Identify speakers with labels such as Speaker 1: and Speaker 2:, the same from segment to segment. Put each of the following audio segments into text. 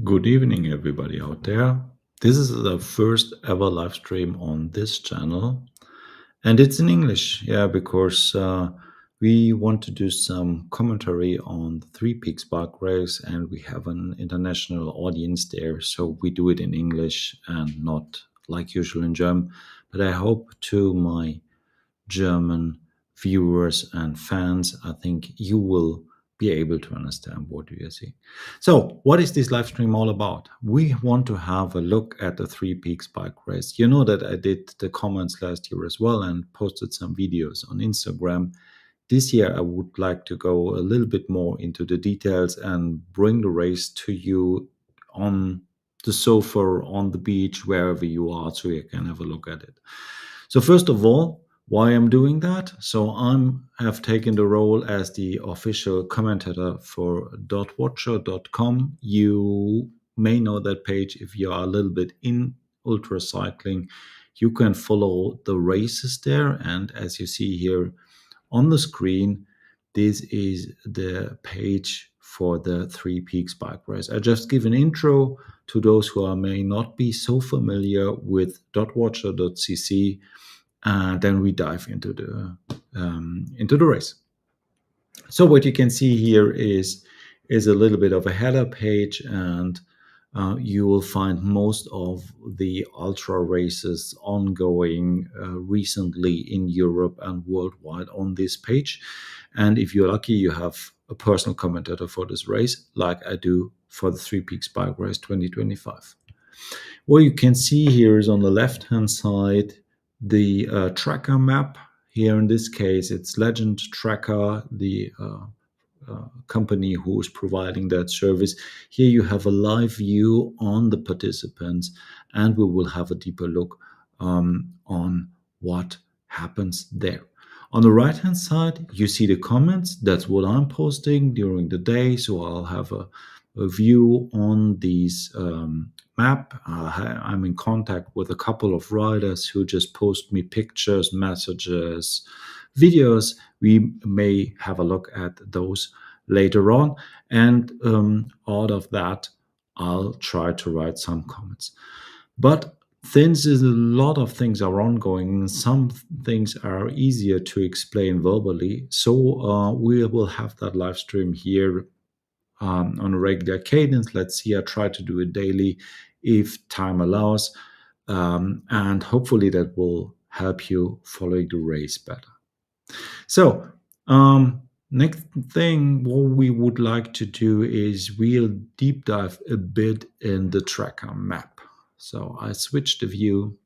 Speaker 1: Good evening, everybody out there. This is the first ever live stream on this channel, and it's in English, yeah, because we want to do some commentary on the Three Peaks Bike Race, and we have an international audience there, so we do it in English and not like usual in German. But I hope to my German viewers and fans, I think you will be able to understand what we are seeing. So, what is this live stream all about? We want to have a look at the Three Peaks bike race. You know that I did the comments last year as well and posted some videos on Instagram. This year, I would like to go a little bit more into the details and bring the race to you on the sofa, on the beach, wherever you are, so you can have a look at it. So first of all, why I'm doing that? So I'm have taken the role as the official commentator for dotwatcher.com. You may know that page if you are a little bit in ultra cycling. You can follow the races there, and as you see here on the screen, this is the page for the Three Peaks bike race. I just give an intro to those who may not be so familiar with dotwatcher.cc, and then we dive into the race. So what you can see here is a little bit of a header page, and you will find most of the ultra races ongoing recently in Europe and worldwide on this page. And if you're lucky, you have a personal commentator for this race, like I do for the Three Peaks Bike Race 2025. What you can see here is on the left-hand side the tracker map. Here in this case, it's Legend Tracker, the company who is providing that service. Here you have a live view on the participants, and we will have a deeper look on what happens there. On the right hand side, you see the comments. That's what I'm posting during the day. So I'll have a view on these map. I'm in contact with a couple of riders who just post me pictures, messages, videos. We may have a look at those later on. And out of that, I'll try to write some comments. But since a lot of things are ongoing, some things are easier to explain verbally. So we will have that live stream here on a regular cadence. Let's see, I try to do it daily if time allows. And hopefully that will help you following the race better. So, next thing, what we would like to do is we'll deep dive a bit in the tracker map. So I switched the view.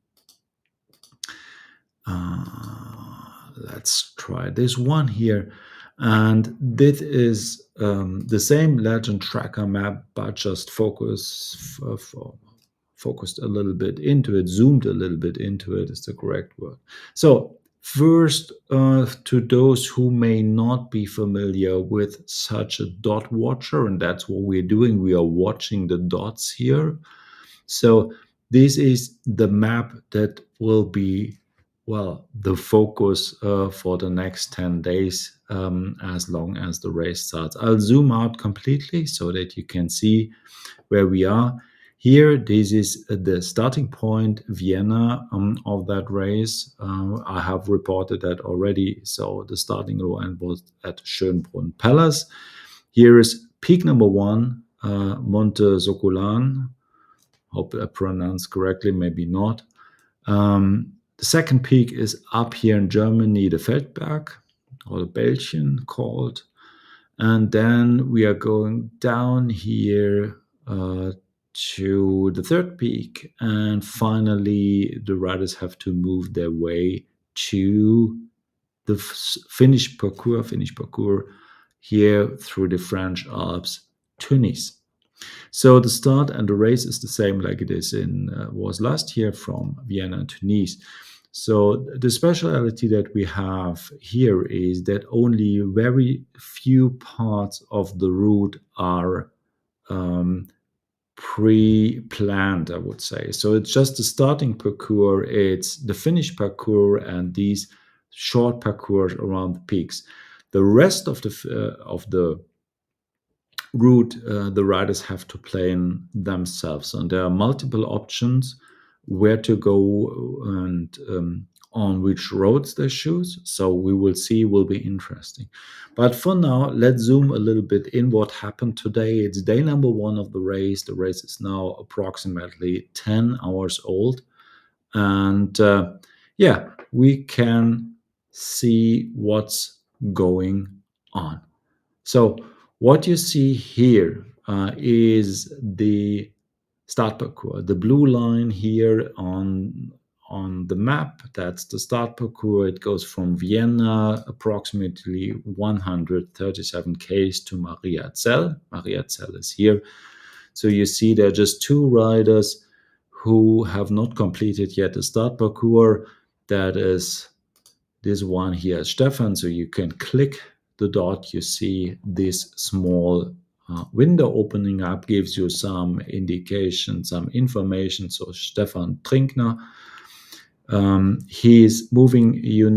Speaker 1: Let's try this one here. And this is the same Legend tracker map, but just focused a little bit into it, zoomed a little bit into it is the correct word. So first, to those who may not be familiar with such a dot watcher, and that's what we're doing, we are watching the dots here. So this is the map that will be, well, the focus for the next 10 days as long as the race starts. I'll zoom out completely so that you can see where we are. Here, this is the starting point, Vienna, of that race. I have reported that already. So the starting line was at Schönbrunn Palace. Here is peak number 1, Monte Sokolan. Hope I pronounced correctly, maybe not. The second peak is up here in Germany, the Feldberg, or the Bällchen called. And then we are going down here to the third peak, and finally the riders have to move their way to the finish parcours here through the French Alps to Nice. So the start and the race is the same like it is was last year from Vienna to Nice. So the speciality that we have here is that only very few parts of the route are pre-planned, I would say. So it's just the starting parcours, it's the finish parcours, and these short parcours around the peaks. The rest of the route the riders have to plan themselves. And there are multiple options where to go and on which roads they choose. So we will see, will be interesting. But for now, let's zoom a little bit in what happened today. It's day number 1 of the race. The race is now approximately 10 hours old. And yeah, we can see what's going on. So what you see here is the start parcours. The blue line here on the map, that's the start parcours. It goes from Vienna, approximately 137 km to Mariazell. Mariazell is here. So you see there are just 2 riders who have not completed yet the start parcours. That is this one here, Stefan. So you can click the dot, you see this small window opening up, gives you some indication, some information. So Stefan Trinkner, he's moving, you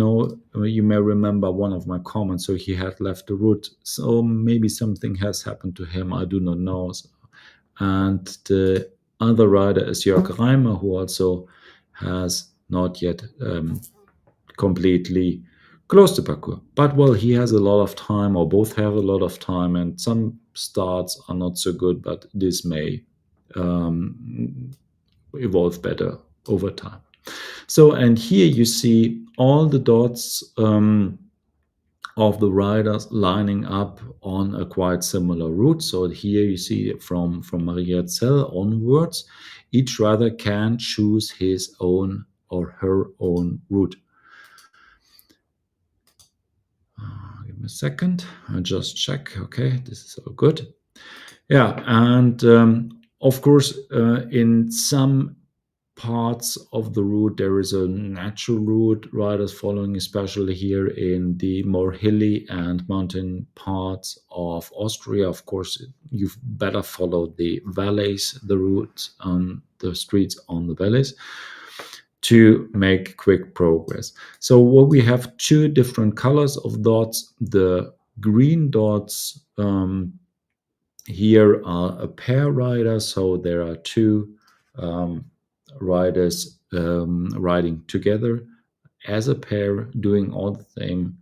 Speaker 1: may remember one of my comments. So he had left the route. So maybe something has happened to him. I do not know. And the other rider is Jörg Reimer, who also has not yet completely closed the parcours. But well, he has a lot of time, or both have a lot of time, and some starts are not so good, but this may evolve better over time. So, and here you see all the dots of the riders lining up on a quite similar route. So here you see from Mariazell onwards, each rider can choose his own or her own route. Give me a second, I'll just check. Okay, this is all good. Yeah, and of course, in some parts of the route, there is a natural route riders following, especially here in the more hilly and mountain parts of Austria. Of course, you better follow the valleys, the routes on the streets on the valleys to make quick progress. So what we have 2 different colors of dots. The green dots here are a pair rider, so there are 2 riders riding together as a pair, doing all the same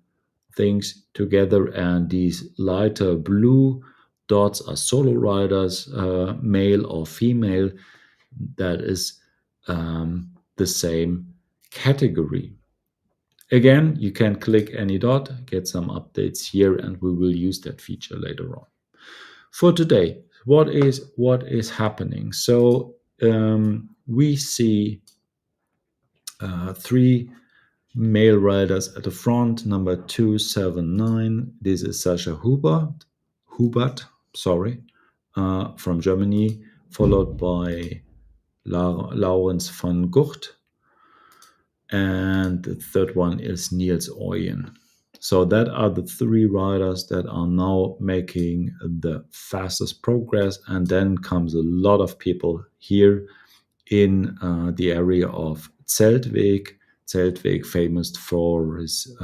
Speaker 1: things together. And these lighter blue dots are solo riders, male or female. That is the same category. Again, you can click any dot, get some updates here, and we will use that feature later on. For today, what is happening? So we see 3 male riders at the front. Number 279. This is Sascha Hubert, from Germany, followed by Laurens van Gucht, and the third one is Niels Oyen. So that are the 3 riders that are now making the fastest progress. And then comes a lot of people here in the area of Zeltweg. Zeltweg, famous for his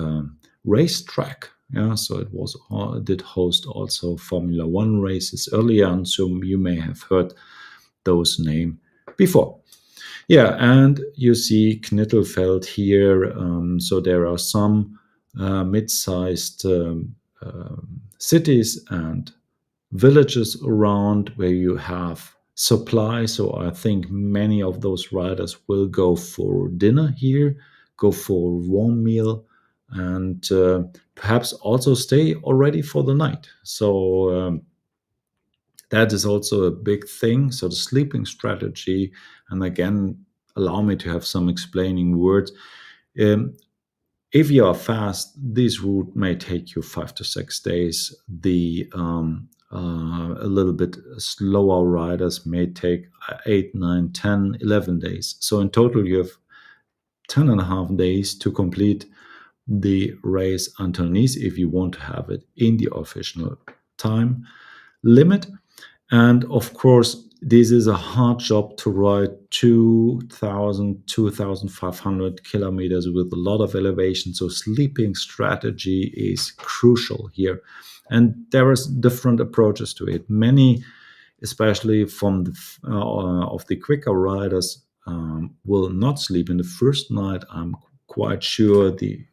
Speaker 1: racetrack. Yeah, so it was did host also Formula One races earlier on. So you may have heard those names before. Yeah, and you see Knittelfeld here. So there are some mid-sized cities and villages around where you have supply. So I think many of those riders will go for dinner here, go for a warm meal, and perhaps also stay already for the night. So that is also a big thing. So the sleeping strategy, and again, allow me to have some explaining words. If you are fast, this route may take you 5 to 6 days. The a little bit slower riders may take 8, 9, 10, 11 days. So in total, you have 10 and a half days to complete the race until Nice if you want to have it in the official time limit. And of course, this is a hard job to ride 2,500 kilometers with a lot of elevation. So sleeping strategy is crucial here. And there is different approaches to it. Many, especially from of the quicker riders, will not sleep in the first night. I'm quite sure the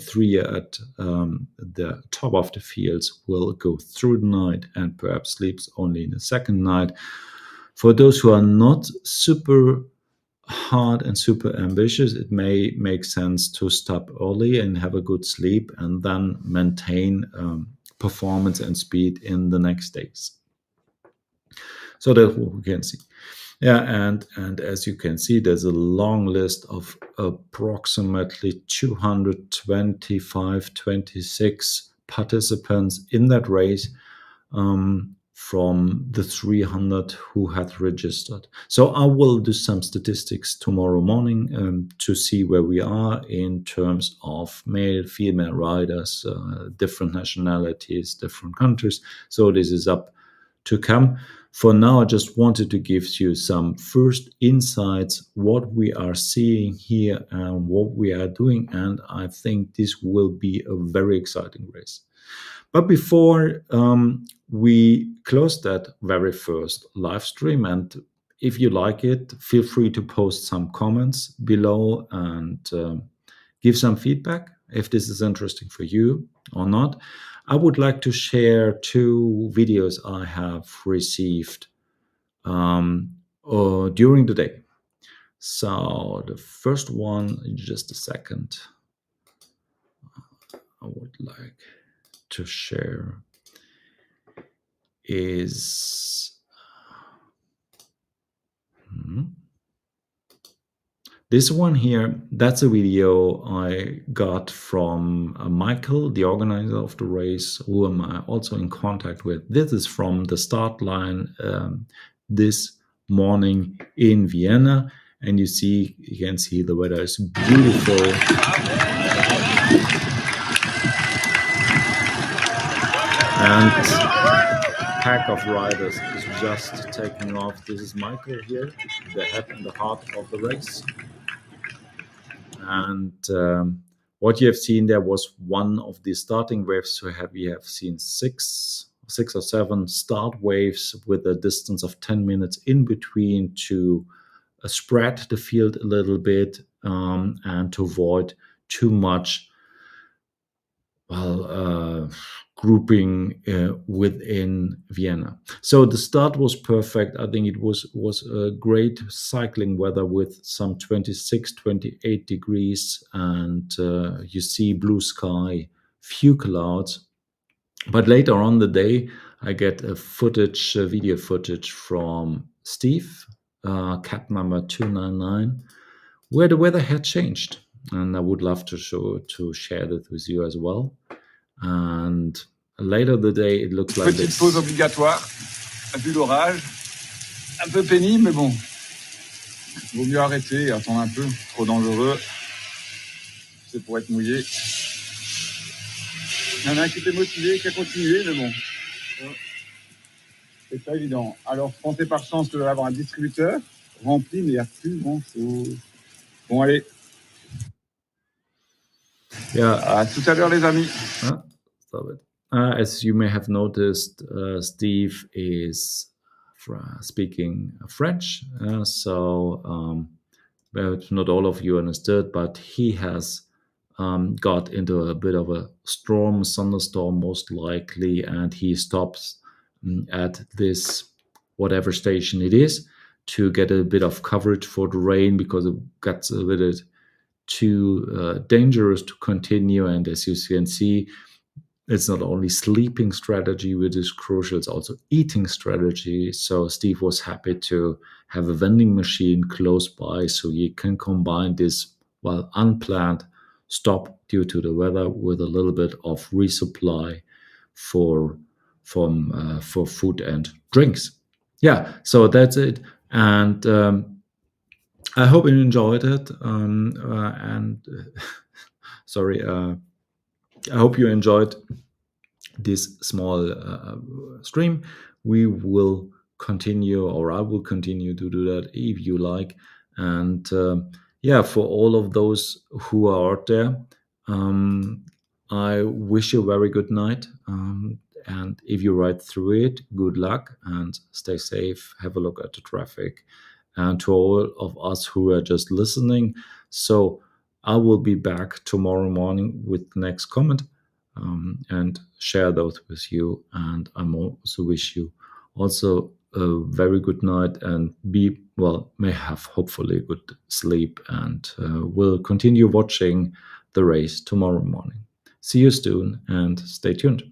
Speaker 1: three at the top of the fields will go through the night and perhaps sleeps only in the second night. For those who are not super hard and super ambitious, it may make sense to stop early and have a good sleep and then maintain performance and speed in the next days. So that's what we can see. Yeah, and as you can see, there's a long list of approximately 225, 26 participants in that race, from the 300 who had registered. So I will do some statistics tomorrow morning to see where we are in terms of male, female riders, different nationalities, different countries. So this is up to come. For now, I just wanted to give you some first insights, what we are seeing here and what we are doing. And I think this will be a very exciting race. But before we close that very first live stream, and if you like it, feel free to post some comments below and give some feedback if this is interesting for you or not. I would like to share two videos I have received during the day. So the first one, in just a second, I would like to share is this one here. That's a video I got from Michael, the organizer of the race, who am I also in contact with. This is from the start line this morning in Vienna, and you can see the weather is beautiful. And pack of riders is just taking off. This is Michael here, the head and the heart of the race. And what you have seen there was one of the starting waves. So we have seen six or seven start waves with a distance of 10 minutes in between to spread the field a little bit and to avoid too much grouping within Vienna. So the start was perfect. I think it was a great cycling weather with some 26, 28 degrees, and you see blue sky, few clouds. But later on the day, I get a video footage from Steve, cab number 299, where the weather had changed. And I would love to share that with you as well. And later the day, it looks like
Speaker 2: Petite pause obligatoire, vu l'orage, un peu pénible, mais bon, vaut mieux arrêter et attendre un peu, trop dangereux, c'est pour être mouillé. Il y en a un qui était motivé, qui a continué, mais bon, c'est pas évident. Alors, pensez par chance que vous allez avoir un distributeur rempli, mais il n'y a plus grand-chose. Bon, allez.
Speaker 1: Yeah.
Speaker 2: À tout à l'heure, les amis.
Speaker 1: Stop it. As you may have noticed, Steve is speaking French, so but not all of you understood, but he has got into a bit of a thunderstorm most likely, and he stops at this whatever station it is to get a bit of coverage for the rain, because it gets a bit too dangerous to continue. And as you can see, it's not only sleeping strategy which is crucial, it's also eating strategy. So Steve was happy to have a vending machine close by, so you can combine this unplanned stop due to the weather with a little bit of resupply for food and drinks. Yeah, so that's it. And I hope you enjoyed it. Sorry. I hope you enjoyed this small stream. We will continue, or I will continue to do that if you like. And yeah, for all of those who are out there, um, I wish you a very good night. And if you ride through it, good luck and stay safe. Have a look at the traffic. And to all of us who are just listening, so I will be back tomorrow morning with the next comment, and share those with you. And I'm also wish you also a very good night, and be well, may have hopefully a good sleep, and we'll continue watching the race tomorrow morning. See you soon and stay tuned.